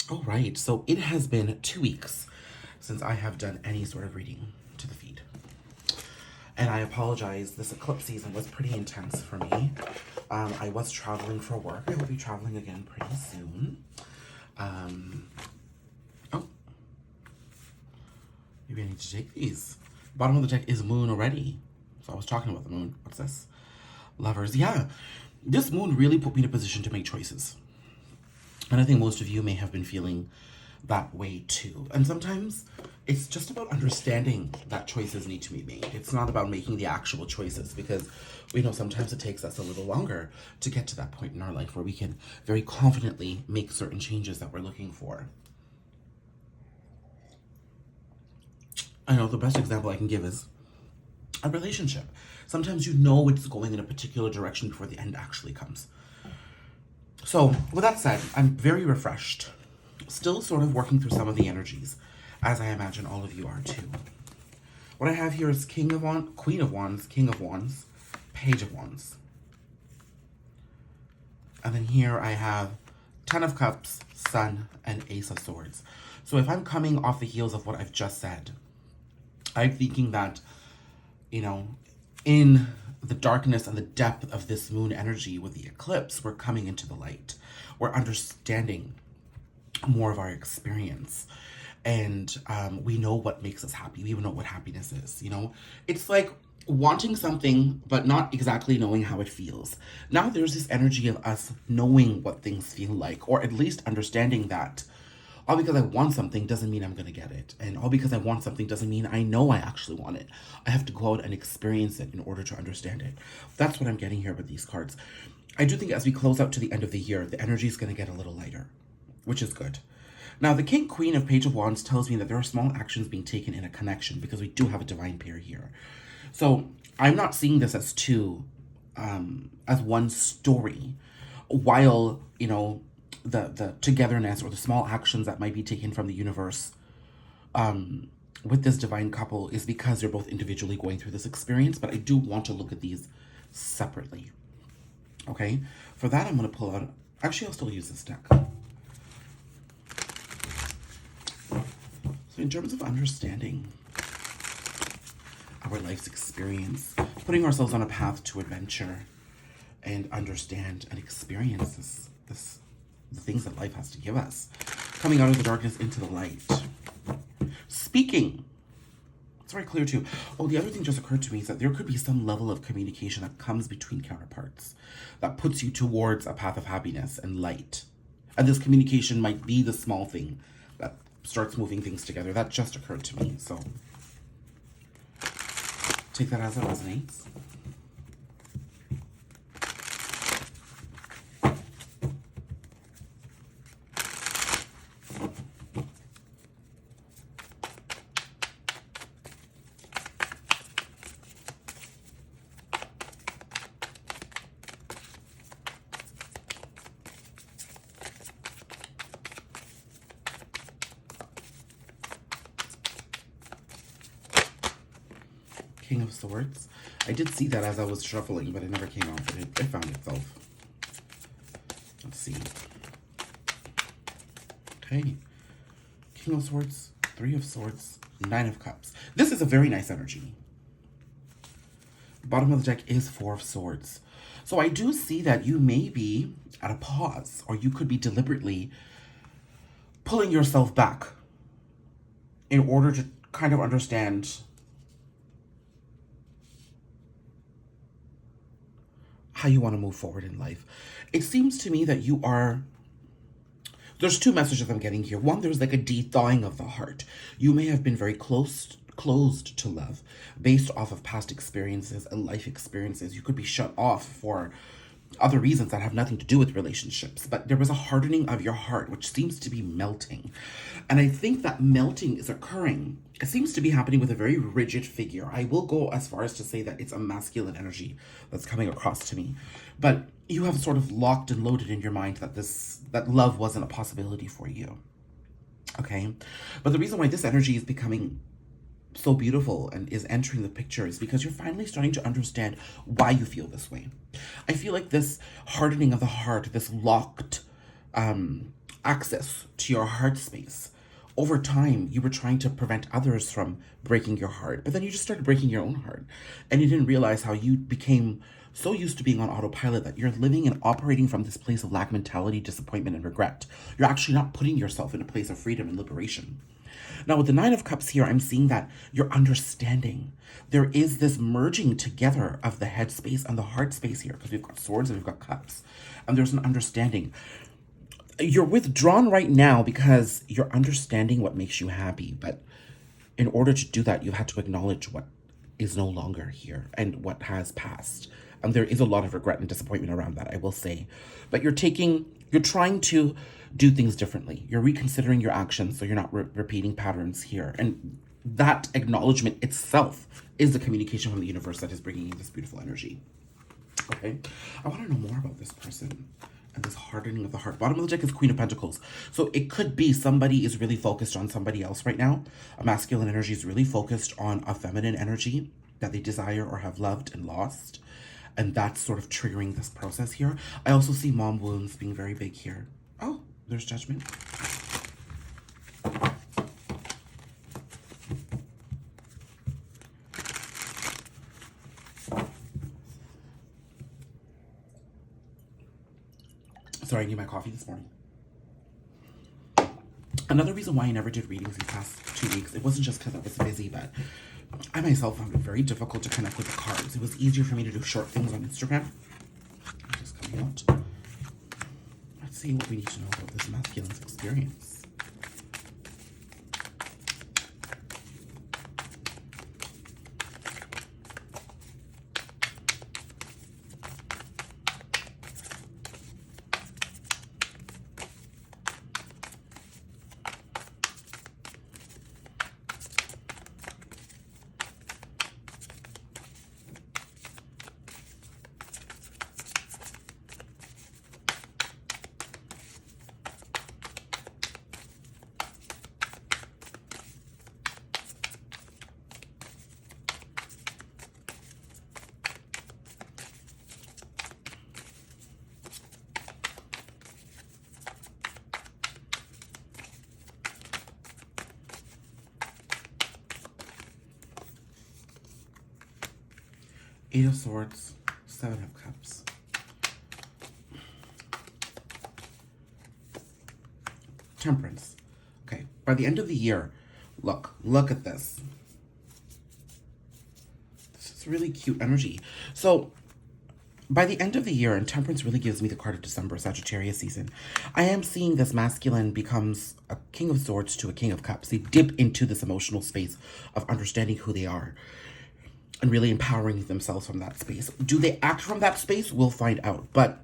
All right, so it has been 2 weeks since I have done any sort of reading to the feed. And I apologize, this eclipse season was pretty intense for me. I was traveling for work. I will be traveling again pretty soon. Oh, maybe I need to take these. Bottom of the deck is moon already. So I was talking about the moon. What's this? Lovers. Yeah, this moon really put me in a position to make choices. And I think most of you may have been feeling that way too. And sometimes it's just about understanding that choices need to be made. It's not about making the actual choices, because we know sometimes it takes us a little longer to get to that point in our life where we can very confidently make certain changes that we're looking for. I know the best example I can give is a relationship. Sometimes you know it's going in a particular direction before the end actually comes. So, with that said, I'm very refreshed. Still sort of working through some of the energies, as I imagine all of you are too. What I have here is King of Wands, Queen of Wands, King of Wands, Page of Wands. And then here I have Ten of Cups, Sun, and Ace of Swords. So if I'm coming off the heels of what I've just said, I'm thinking that, in the darkness and the depth of this moon energy with the eclipse, we're coming into the light. We're understanding more of our experience. And we know what makes us happy. We know what happiness is, It's like wanting something, but not exactly knowing how it feels. Now there's this energy of us knowing what things feel like, or at least understanding that all because I want something doesn't mean I'm going to get it. And all because I want something doesn't mean I know I actually want it. I have to go out and experience it in order to understand it. That's what I'm getting here with these cards. I do think as we close out to the end of the year, the energy is going to get a little lighter, which is good. Now, the King, Queen of Page of Wands tells me that there are small actions being taken in a connection, because we do have a divine pair here. So I'm not seeing this as as one story, while, the togetherness or the small actions that might be taken from the universe with this divine couple is because they're both individually going through this experience. But I do want to look at these separately. Okay, for that I'm going to pull out, actually I'll still use this deck. So in terms of understanding our life's experience, putting ourselves on a path to adventure and understand and experience the things that life has to give us, coming out of the darkness into the light, speaking. It's very clear too. Oh, the other thing just occurred to me is that there could be some level of communication that comes between counterparts that puts you towards a path of happiness and light. And this communication might be the small thing that starts moving things together. That just occurred to me. So take that as it resonates. King of Swords. I did see that as I was shuffling, but it never came out. But it found itself. Let's see. Okay. King of Swords, Three of Swords, Nine of Cups. This is a very nice energy. Bottom of the deck is Four of Swords. So I do see that you may be at a pause, or you could be deliberately pulling yourself back in order to kind of understand how you want to move forward in life. It seems to me that you are... There's two messages I'm getting here. One, there's like a de-thawing of the heart. You may have been very closed to love based off of past experiences and life experiences. You could be shut off for other reasons that have nothing to do with relationships, but there was a hardening of your heart which seems to be melting. And I think that melting is occurring. It seems to be happening with a very rigid figure. I will go as far as to say that it's a masculine energy that's coming across to me. But you have sort of locked and loaded in your mind that love wasn't a possibility for you. Okay? But the reason why this energy is becoming so beautiful and is entering the picture is because you're finally starting to understand why you feel this way. I feel like this hardening of the heart, this locked access to your heart space. Over time, you were trying to prevent others from breaking your heart, but then you just started breaking your own heart. And you didn't realize how you became so used to being on autopilot that you're living and operating from this place of lack mentality, disappointment, and regret. You're actually not putting yourself in a place of freedom and liberation. Now, with the Nine of Cups here, I'm seeing that you're understanding. There is this merging together of the head space and the heart space here, because we've got swords and we've got cups. And there's an understanding. You're withdrawn right now because you're understanding what makes you happy. But in order to do that, you've had to acknowledge what is no longer here and what has passed. And there is a lot of regret and disappointment around that, I will say. But you're trying to do things differently. You're reconsidering your actions so you're not repeating patterns here. And that acknowledgement itself is the communication from the universe that is bringing you this beautiful energy. Okay? I want to know more about this person and this hardening of the heart. Bottom of the deck is Queen of Pentacles. So it could be somebody is really focused on somebody else right now. A masculine energy is really focused on a feminine energy that they desire or have loved and lost. And that's sort of triggering this process here. I also see mom wounds being very big here. Oh, there's Judgment. Sorry, I need my coffee this morning. Another reason why I never did readings these past 2 weeks, it wasn't just because I was busy, but I myself found it very difficult to connect with the cards. It was easier for me to do short things on Instagram. Just coming out. Let's see what we need to know about this masculine's experience. Eight of Swords, Seven of Cups. Temperance. Okay, by the end of the year, look at this. This is really cute energy. So, by the end of the year, and Temperance really gives me the card of December, Sagittarius season, I am seeing this masculine becomes a King of Swords to a King of Cups. They dip into this emotional space of understanding who they are and really empowering themselves from that space. Do they act from that space? We'll find out. But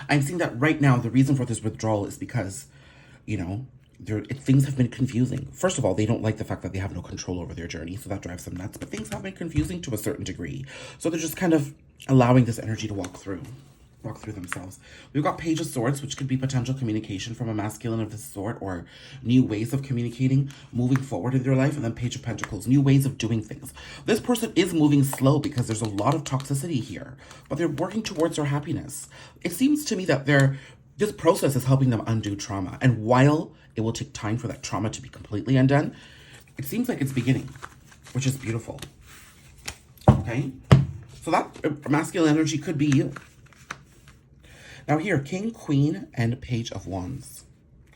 I'm seeing that right now, the reason for this withdrawal is because, you know, things have been confusing. First of all, they don't like the fact that they have no control over their journey, so that drives them nuts. But things have been confusing to a certain degree. So they're just kind of allowing this energy to walk through themselves. We've got Page of Swords, which could be potential communication from a masculine of this sort, or new ways of communicating, moving forward in their life. And then Page of Pentacles, new ways of doing things. This person is moving slow because there's a lot of toxicity here, but they're working towards their happiness. It seems to me that this process is helping them undo trauma. And while it will take time for that trauma to be completely undone, it seems like it's beginning, which is beautiful. Okay? So that masculine energy could be you. Now here, King, Queen, and Page of Wands.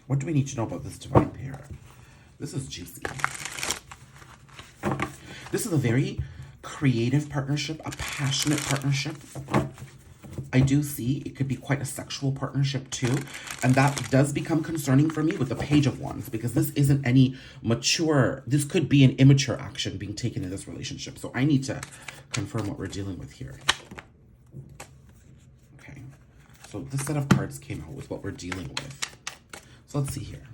What do we need to know about this divine pair? This is juicy. This is a very creative partnership, a passionate partnership. I do see it could be quite a sexual partnership too. And that does become concerning for me with the Page of Wands, because this isn't any mature, this could be an immature action being taken in this relationship. So I need to confirm what we're dealing with here. Okay. So this set of cards came out with what we're dealing with. So let's see here.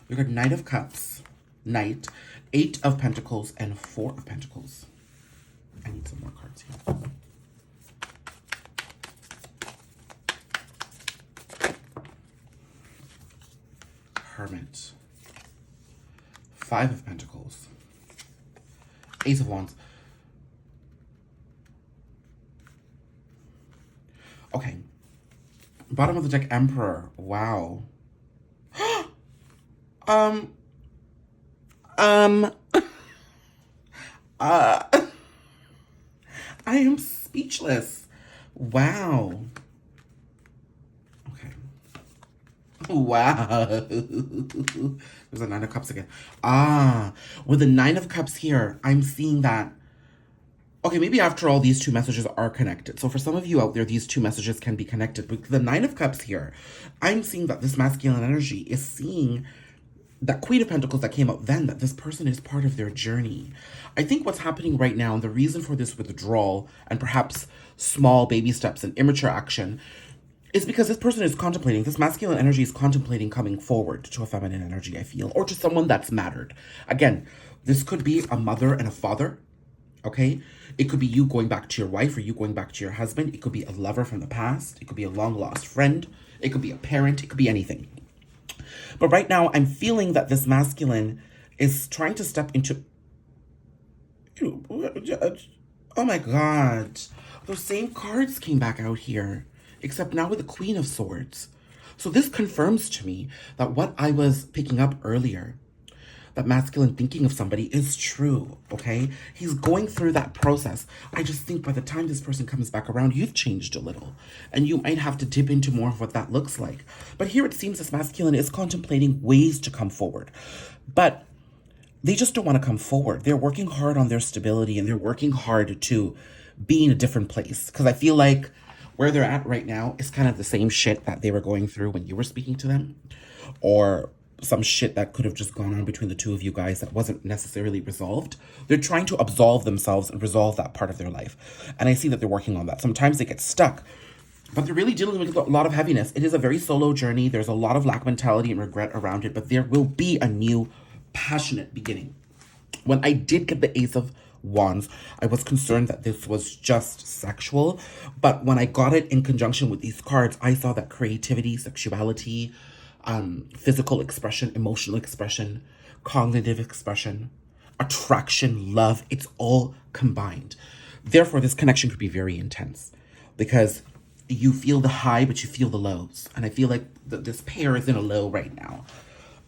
We've got Knight of Cups, Knight, Eight of Pentacles, and Four of Pentacles. I need some more cards here. Hermit, Five of Pentacles, Ace of Wands. Okay. Bottom of the deck, Emperor. Wow. Um, um, uh, I am speechless. Wow. Okay. Wow. There's a Nine of Cups again. Ah, with the Nine of Cups here, I'm seeing that. Okay, maybe after all, these two messages are connected. So for some of you out there, these two messages can be connected. But the Nine of Cups here, I'm seeing that this masculine energy is seeing that Queen of Pentacles that came out then, that this person is part of their journey. I think what's happening right now, and the reason for this withdrawal and perhaps small baby steps and immature action, is because this person is contemplating, this masculine energy is contemplating coming forward to a feminine energy, I feel, or to someone that's mattered. Again, this could be a mother and a father, okay? It could be you going back to your wife or you going back to your husband. It could be a lover from the past. It could be a long-lost friend. It could be a parent. It could be anything. But right now, I'm feeling that this masculine is trying to step into... Oh my God. Those same cards came back out here, except now with the Queen of Swords. So this confirms to me that what I was picking up earlier, that masculine thinking of somebody, is true, okay? He's going through that process. I just think by the time this person comes back around, you've changed a little. And you might have to dip into more of what that looks like. But here it seems this masculine is contemplating ways to come forward. But they just don't want to come forward. They're working hard on their stability and they're working hard to be in a different place. Because I feel like where they're at right now is kind of the same shit that they were going through when you were speaking to them. Or some shit that could have just gone on between the two of you guys that wasn't necessarily resolved. They're trying to absolve themselves and resolve that part of their life. And I see that they're working on that. Sometimes they get stuck, but they're really dealing with a lot of heaviness. It is a very solo journey. There's a lot of lack mentality and regret around it, but there will be a new passionate beginning. When I did get the Ace of Wands, I was concerned that this was just sexual. But when I got it in conjunction with these cards, I saw that creativity, sexuality, physical expression, emotional expression, cognitive expression, attraction, love, it's all combined. Therefore, this connection could be very intense because you feel the high, but you feel the lows. And I feel like this pair is in a low right now.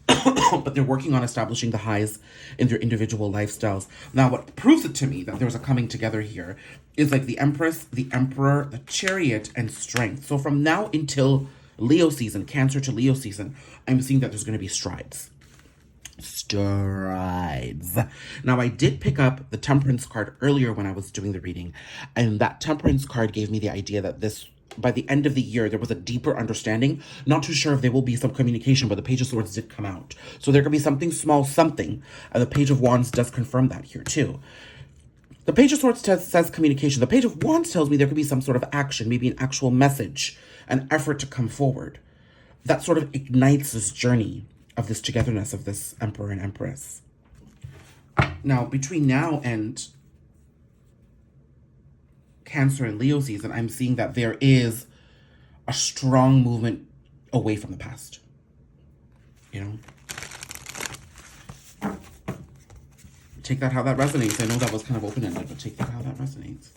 But they're working on establishing the highs in their individual lifestyles. Now, what proves it to me that there's a coming together here is like the Empress, the Emperor, the Chariot, and Strength. So from now until Leo season, Cancer to Leo season, I'm seeing that there's going to be strides. Strides. Now, I did pick up the Temperance card earlier when I was doing the reading, and that Temperance card gave me the idea that this, by the end of the year, there was a deeper understanding. Not too sure if there will be some communication, but the Page of Swords did come out. So there could be something small, something, and the Page of Wands does confirm that here too. The Page of Swords says communication. The Page of Wands tells me there could be some sort of action, maybe an actual message, an effort to come forward. That sort of ignites this journey of this togetherness of this Emperor and Empress. Now, between now and Cancer and Leo season, I'm seeing that there is a strong movement away from the past. You know? Take that how that resonates. I know that was kind of open-ended, but take that how that resonates.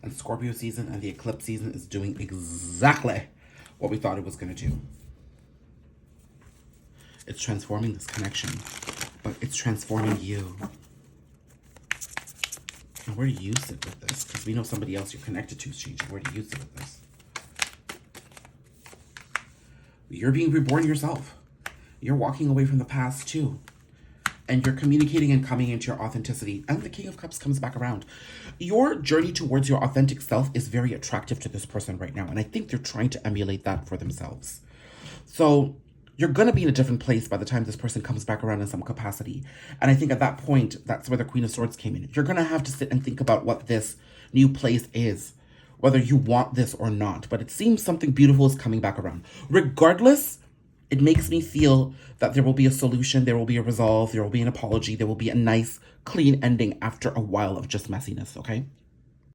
And Scorpio season and the eclipse season is doing exactly what we thought it was going to do. It's transforming this connection, but it's transforming you. And where do you sit with this? Because we know somebody else you're connected to is changing. Where do you sit with this? You're being reborn yourself. You're walking away from the past too. And you're communicating and coming into your authenticity. And the King of Cups comes back around. Your journey towards your authentic self is very attractive to this person right now. And I think they're trying to emulate that for themselves. So you're going to be in a different place by the time this person comes back around in some capacity. And I think at that point, that's where the Queen of Swords came in. You're going to have to sit and think about what this new place is, whether you want this or not. But it seems something beautiful is coming back around. Regardless, it makes me feel that there will be a solution, there will be a resolve, there will be an apology, there will be a nice, clean ending after a while of just messiness, okay?